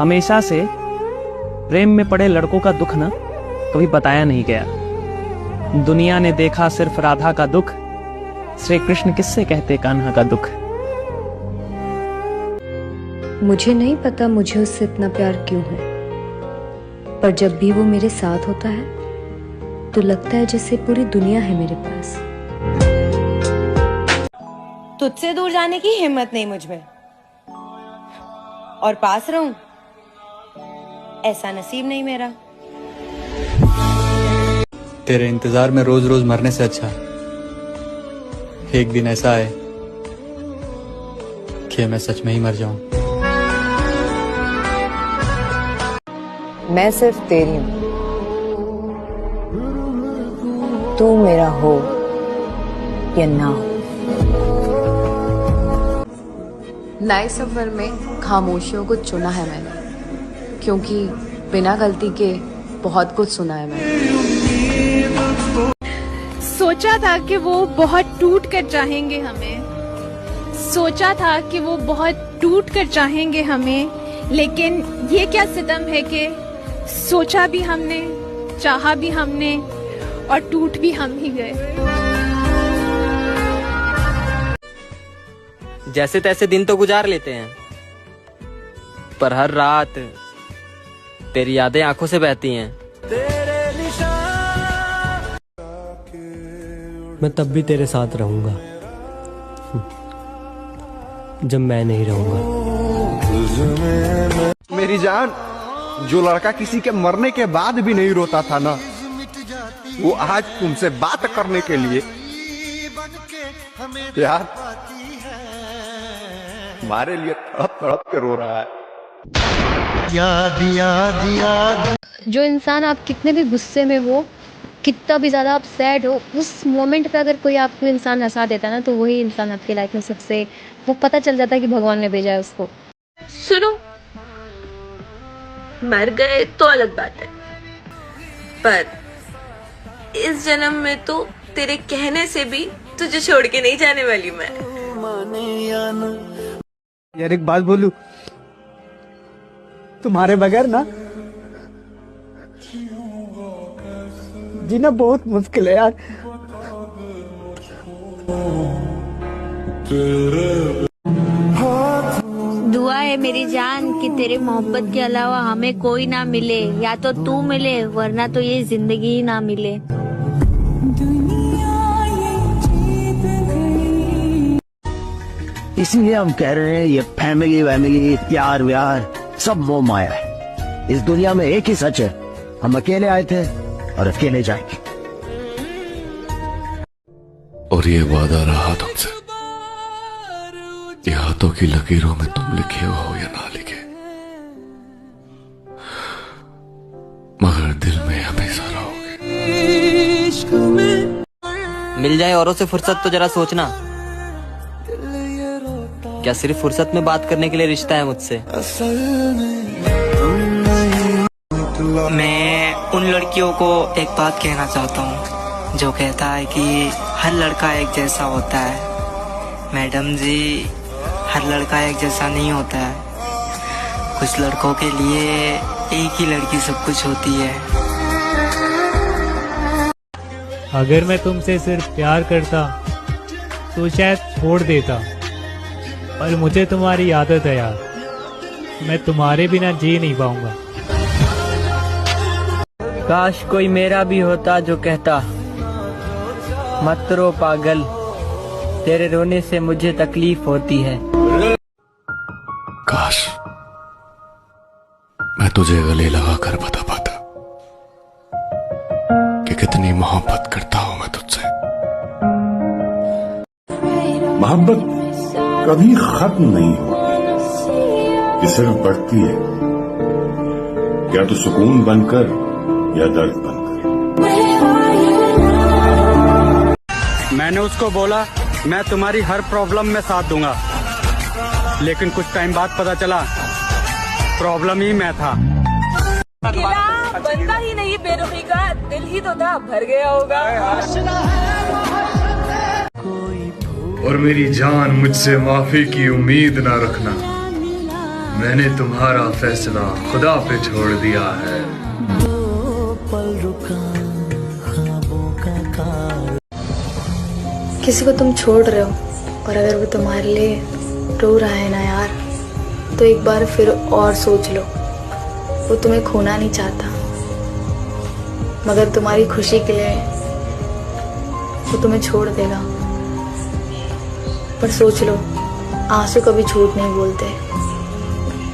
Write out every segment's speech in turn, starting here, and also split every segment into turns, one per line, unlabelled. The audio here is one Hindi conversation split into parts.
हमेशा से प्रेम में पड़े लड़कों का दुख ना कभी बताया नहीं गया। दुनिया ने देखा सिर्फ राधा का दुख, श्री कृष्ण किससे कहते कान्हा का दुख।
मुझे नहीं पता मुझे उससे इतना प्यार क्यों है, पर जब भी वो मेरे साथ होता है तो लगता है जैसे पूरी दुनिया है मेरे पास।
तुझसे दूर जाने की हिम्मत नहीं मुझ में, और पास रहूं ऐसा नसीब नहीं मेरा।
तेरे इंतजार में रोज रोज मरने से अच्छा एक दिन ऐसा आए कि मैं सच में ही मर जाऊं।
मैं सिर्फ तेरी हूं, तू मेरा हो या ना हो।
नए सफर में खामोशियों को चुना है मैंने, क्योंकि बिना गलती के बहुत कुछ सुना है मैंने।
सोचा था कि वो बहुत टूट कर चाहेंगे हमें, सोचा था कि वो बहुत टूट कर चाहेंगे हमें, लेकिन ये क्या सितम है कि सोचा भी हमने, चाहा भी हमने और टूट भी हम ही गए।
जैसे तैसे दिन तो गुजार लेते हैं, पर हर रात तेरी यादें आंखों से बहती हैं।
मैं तब भी तेरे साथ रहूंगा जब मैं नहीं रहूंगा।
मेरी जान, जो लड़का किसी के मरने के बाद भी नहीं रोता था ना, वो आज तुमसे बात करने के लिए यार हमारे लिए तड़प तड़प के रो रहा है।
याद याद याद। जो इंसान आप कितने भी गुस्से में हो, कितना भी ज़्यादा आप सैड हो, उस मोमेंट पे अगर कोई आपको इंसान हंसा देता है ना, तो वही इंसान आपकी लाइफ में सबसे, वो पता चल जाता है कि भगवान ने भेजा है उसको।
सुनो, मर गए तो अलग बात है, पर इस जन्म में तो तेरे कहने से भी तुझे छोड़ के नहीं जाने वाली मैं।
यार एक बात बोलूं, तुम्हारे बगैर ना जीना बहुत मुश्किल है यार।
दुआ है मेरी जान कि तेरे मोहब्बत के अलावा हमें कोई ना मिले, या तो तू मिले वरना तो ये जिंदगी ही ना मिले।
इसीलिए हम कह रहे हैं ये फैमिली वैमिली प्यार व्यार सब मोह माया है। इस दुनिया में एक ही सच है, हम अकेले आए थे और अकेले जाएंगे।
और ये वादा रहा तुमसे, ये हाथों की लकीरों में तुम लिखे हो या ना लिखे, मगर दिल में हमेशा रहोगे।
मिल जाए औरों से फुर्सत तो जरा सोचना, क्या सिर्फ फुर्सत में बात करने के लिए रिश्ता है मुझसे?
मैं उन लड़कियों को एक बात कहना चाहता हूँ जो कहता है कि हर लड़का एक जैसा होता है। मैडम जी, हर लड़का एक जैसा नहीं होता है। कुछ लड़कों के लिए एक ही लड़की सब कुछ होती है।
अगर मैं तुमसे सिर्फ प्यार करता तो शायद छोड़ देता, पर मुझे तुम्हारी आदत है यार, मैं तुम्हारे बिना जी नहीं पाऊंगा।
काश कोई मेरा भी होता जो कहता मत रो पागल, तेरे रोने से मुझे तकलीफ होती है।
काश मैं तुझे गले लगा कर बता पाता कि कितनी मोहब्बत करता हूं मैं तुझसे।
मोहब्बत कभी खत्म नहीं होती, ये सिर्फ बढ़ती है, या तो सुकून बनकर या दर्द बनकर।
मैंने उसको बोला मैं तुम्हारी हर प्रॉब्लम में साथ दूंगा, लेकिन कुछ टाइम बाद पता चला प्रॉब्लम ही मैं था।
बंदा ही नहीं बेरुखी का दिल ही तो था, भर गया होगा।
और मेरी जान, मुझसे माफी की उम्मीद ना रखना, मैंने तुम्हारा फैसला खुदा पे छोड़ दिया है।
किसी को तुम छोड़ रहे हो और अगर वो तुम्हारे लिए रो रहा है ना यार, तो एक बार फिर और सोच लो। वो तुम्हें खोना नहीं चाहता, मगर तुम्हारी खुशी के लिए वो तुम्हें छोड़ देगा। पर सोच लो, आंसू कभी झूठ नहीं बोलते,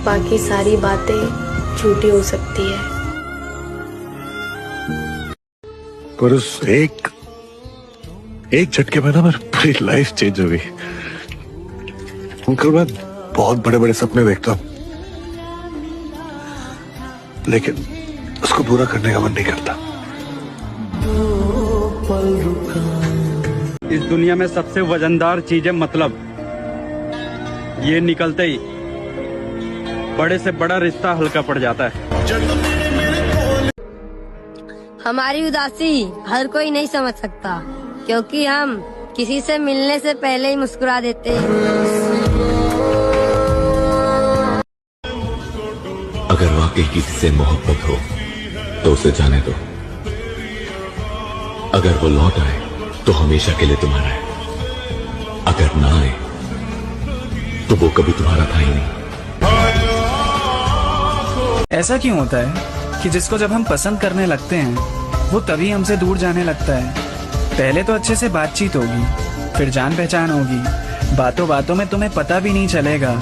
बाकी सारी बातें झूठी हो सकती है।
पर उस एक झटके में ना मेरी पूरी लाइफ चेंज हो गई। अंकल, मैं बहुत बड़े बड़े सपने देखता हूँ, लेकिन उसको पूरा करने का मन नहीं करता।
इस दुनिया में सबसे वजनदार चीज है मतलब। ये निकलते ही बड़े से बड़ा रिश्ता हल्का पड़ जाता है।
हमारी उदासी हर कोई नहीं समझ सकता, क्योंकि हम किसी से मिलने से पहले ही मुस्कुरा देते हैं।
अगर वाकई किसी से मोहब्बत हो तो उसे जाने दो। अगर वो लौट आए तो हमेशा के लिए तुम्हारा है, अगर ना आए तो वो कभी तुम्हारा था ही नहीं।
ऐसा क्यों होता है कि जिसको जब हम पसंद करने लगते हैं वो तभी हमसे दूर जाने लगता है? पहले तो अच्छे से बातचीत होगी, फिर जान पहचान होगी, बातों बातों में तुम्हें पता भी नहीं चलेगा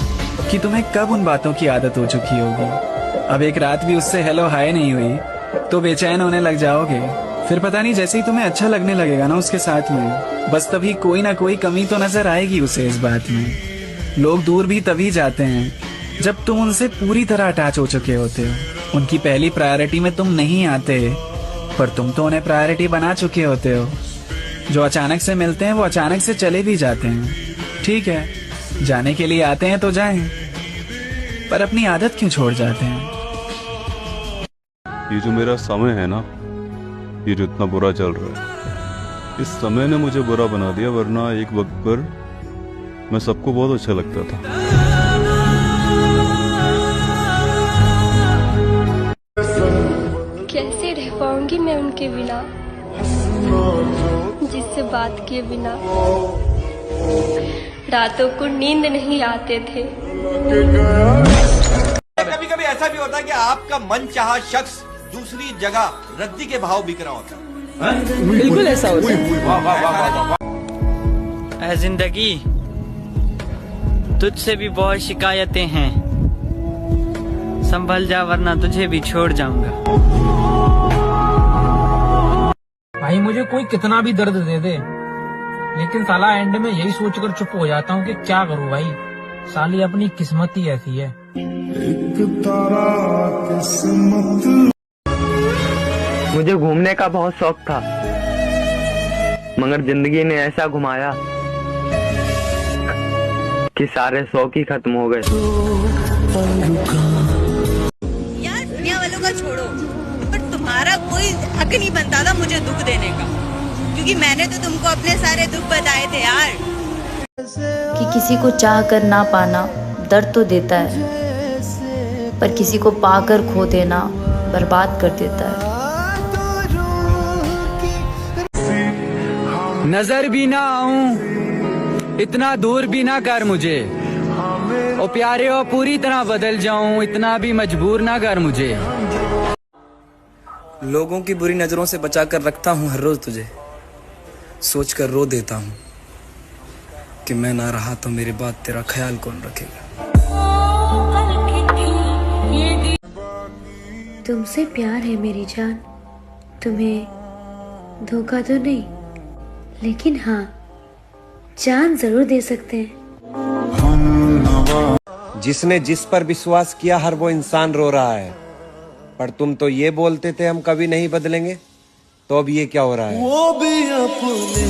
कि तुम्हें कब उन बातों की आदत हो चुकी होगी। अब एक रात भी उससे हेलो हाय नहीं हुई तो बेचैन होने लग जाओगे। फिर पता नहीं, जैसे ही तुम्हें अच्छा लगने लगेगा ना उसके साथ में, बस तभी कोई ना कोई कमी तो नजर आएगी उसे इस बात में। लोग दूर भी तभी जाते हैं जब तुम उनसे पूरी तरह अटैच हो चुके होते हो। उनकी पहली प्रायोरिटी में तुम नहीं आते, पर तुम तो उन्हें प्रायोरिटी बना चुके होते हो। जो अचानक से मिलते हैं वो अचानक से चले भी जाते हैं। ठीक है, जाने के लिए आते हैं तो जाएं, पर अपनी आदत क्यों छोड़ जाते हैं?
ये जो मेरा समय है ना, ये जो इतना बुरा चल रहा है, इस समय ने मुझे बुरा बना दिया, वरना एक वक्त पर मैं सबको बहुत अच्छा लगता था।
कैसे रह पाऊंगी मैं उनके बिना, जिससे बात किए बिना रातों को नींद नहीं आते थे।
कभी कभी ऐसा भी होता है कि आपका मन चाहा शख्स दूसरी जगह रद्दी के भाव बिक रहा होता है।
बिल्कुल ऐसा होता
है।
ऐ जिंदगी, तुझसे भी बहुत शिकायतें हैं, संभल जा वरना तुझे भी छोड़ जाऊंगा।
भाई मुझे कोई कितना भी दर्द दे दे, लेकिन साला एंड में यही सोचकर चुप हो जाता हूँ कि क्या करूँ भाई, साली अपनी किस्मत ही ऐसी है।
मुझे घूमने का बहुत शौक था, मगर जिंदगी ने ऐसा घुमाया कि सारे शौक ही खत्म हो गए।
यार दुनिया वालों का छोड़ो, पर तुम्हारा कोई हक नहीं बनता था मुझे दुख देने का, क्योंकि मैंने तो तुमको अपने सारे दुख बताए थे यार।
कि किसी को चाह कर ना पाना दर्द तो देता है, पर किसी को पाकर खो देना बर्बाद कर देता है।
नजर भी ना आऊं, इतना दूर भी ना कर मुझे, ओ प्यारे ओ पूरी तरह बदल जाऊं, इतना भी मजबूर ना कर मुझे।
लोगों की बुरी नजरों से बचा कर रखता हूँ हर रोज तुझे, सोच कर रो देता हूँ कि मैं ना रहा तो मेरे बाद तेरा ख्याल कौन रखेगा।
तुमसे प्यार है मेरी जान, तुम्हें धोखा तो नहीं, लेकिन हाँ जान जरूर दे सकते हैं।
जिसने जिस पर विश्वास किया हर वो इंसान रो रहा है, पर तुम तो ये बोलते थे हम कभी नहीं बदलेंगे, तो अब ये क्या हो रहा है?
वो भी अपने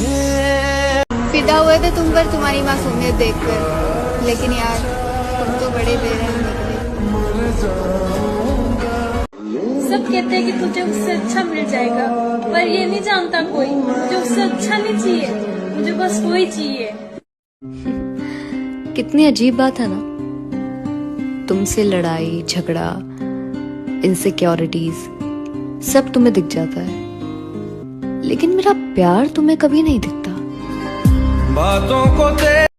फिदा हुए थे तुम पर तुम्हारी मासूमियत देखकर, लेकिन यार तुम तो बड़े बेरहम निकले।
सब कहते हैं कि तुझे उससे अच्छा मिल जाएगा, पर ये नहीं जानता कोई मुझे उससे अच्छा नहीं चाहिए, मुझे बस वही चाहिए।
कितनी अजीब बात है ना, तुमसे लड़ाई झगड़ा, इनसिक्योरिटीज सब तुम्हें दिख जाता है, लेकिन मेरा प्यार तुम्हें कभी नहीं दिखता।
बातों को